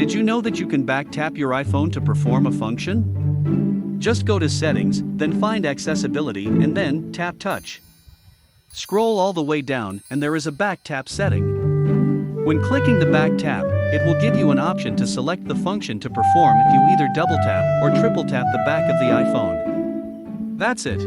Did you know that you can back tap your iPhone to perform a function? Just go to Settings, then find Accessibility and then Tap Touch. Scroll all the way down and there is a back tap setting. When clicking the back tap, it will give you an option to select the function to perform if you either double tap or triple tap the back of the iPhone. That's it.